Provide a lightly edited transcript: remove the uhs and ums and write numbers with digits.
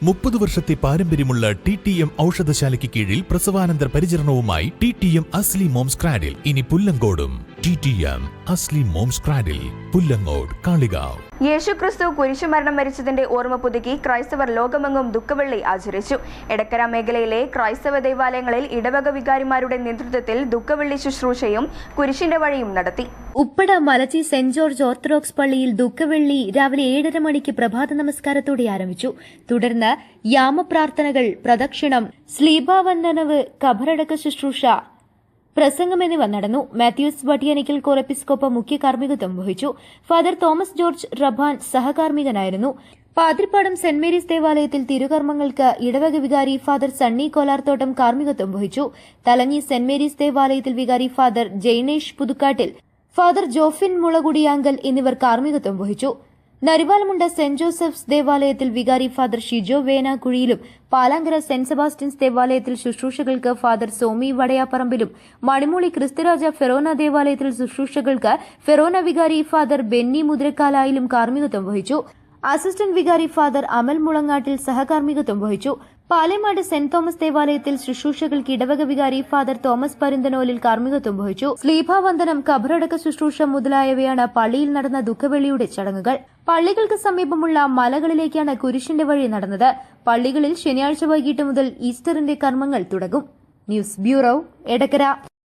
30 വർഷത്തെ പാരമ്പര്യമുള്ള TTM ഔഷധശാലയ്ക്ക് കീഴിൽ പ്രസവാനന്തര പരിചരണവുമായി TTM അസ്ലി മോംസ് ക്രാഡിൽ ഇനി പുല്ലങ്കോടും. TTM Asli mom's cradle, Pullangode, Kalikavu. യേശുക്രിസ്തു കുരിശുമരണം മരിച്ചതിന്റെ ഓർമ്മ പുതുക്കി ക്രൈസ്തവർ ലോകമെങ്ങും ദുഃഖവെള്ളി ആചരിച്ചു. എടക്കര മേഖലയിലെ ക്രൈസ്തവ ദേവാലയങ്ങളിൽ ഇടവക വികാരിമാരുടെ നേതൃത്വത്തിൽ ദുഃഖവെള്ളി ശുശ്രൂഷയും കുരിശിന്റെ വഴിയും നടത്തി. Uppada Malachi saint George orthodox പള്ളിയിൽ ദുഃഖവെള്ളി രാവിലെ 7:30 മണിക്ക് പ്രഭാത നമസ്കാരത്തോടെ ആരംഭിച്ചു. തുടർന്ന് യാമപ്രാർത്ഥനകൾ, പ്രദക്ഷിണം, സ്ലീബാവന്ദനവ്, കബറടക്ക ശുശ്രൂഷ, പ്രസംഗം എന്നിവ നടന്നു. മാത്യൂസ് വട്ടിയനിക്കൽ കോറെപ്പിസ്കോപ്പ മുഖ്യ കാർമ്മികത്വം വഹിച്ചു. ഫാദർ തോമസ് ജോർജ് റബാൻ സഹകാർമ്മികനായിരുന്നു. പാതിരിപ്പാടം സെന്റ് മേരീസ് ദേവാലയത്തിൽ തിരുകർമ്മങ്ങൾക്ക് ഇടവക വികാരി ഫാദർ സണ്ണി കോലാർത്തോട്ടം കാർമ്മികത്വം വഹിച്ചു. തലഞ്ഞി സെന്റ് മേരീസ് ദേവാലയത്തിൽ വികാരി ഫാദർ ജൈനേഷ് പുതുക്കാട്ടിൽ, ഫാദർ ജോഫിൻ മുളകുടിയാങ്കൽ എന്നിവർ കാർമ്മികത്വം വഹിച്ചു. നരിവാലമുണ്ട സെന്റ് ജോസഫ്സ് ദേവാലയത്തിൽ വികാരി ഫാദർ ഷിജോ വേനാക്കുഴിയിലും, പാലാങ്കര സെന്റ് സെബാസ്റ്റ്യൻസ് ദേവാലയത്തിൽ ശുശ്രൂഷകൾക്ക് ഫാദർ സോമി വടയാപ്പറമ്പിലും, മണിമൂളി ക്രിസ്തുരാജ ഫെറോന ദേവാലയത്തിൽ ശുശ്രൂഷകൾക്ക് ഫെറോന വികാരി ഫാദർ ബെന്നി മുദ്രക്കാലായിലും കാർമ്മികത്വം വഹിച്ചു. അസിസ്റ്റന്റ് വികാരി ഫാദർ അമൽ മുളങ്ങാട്ടിൽ സഹകാർമ്മികത്വം വഹിച്ചു. പാലേമാട് സെന്റ് തോമസ് ദേവാലയത്തിൽ ശുശ്രൂഷകൾക്ക് ഇടവക വികാരി ഫാദർ തോമസ് പരിന്തനോലിൽ കാർമ്മികത്വം വഹിച്ചു. സ്ലീഭാവന്ദനം, ഖബറടക്ക ശുശ്രൂഷ മുതലായവയാണ് പള്ളിയിൽ നടന്ന ദുഃഖവെള്ളിയുടെ ചടങ്ങുകൾ. പള്ളികൾക്ക് സമീപമുള്ള മലകളിലേക്കാണ് കുരിശിന്റെ വഴി നടന്നത്. പള്ളികളിൽ ശനിയാഴ്ച വൈകിട്ട് മുതൽ ഈസ്റ്ററിന്റെ കർമ്മങ്ങൾ തുടങ്ങും. News bureau, Edakkara.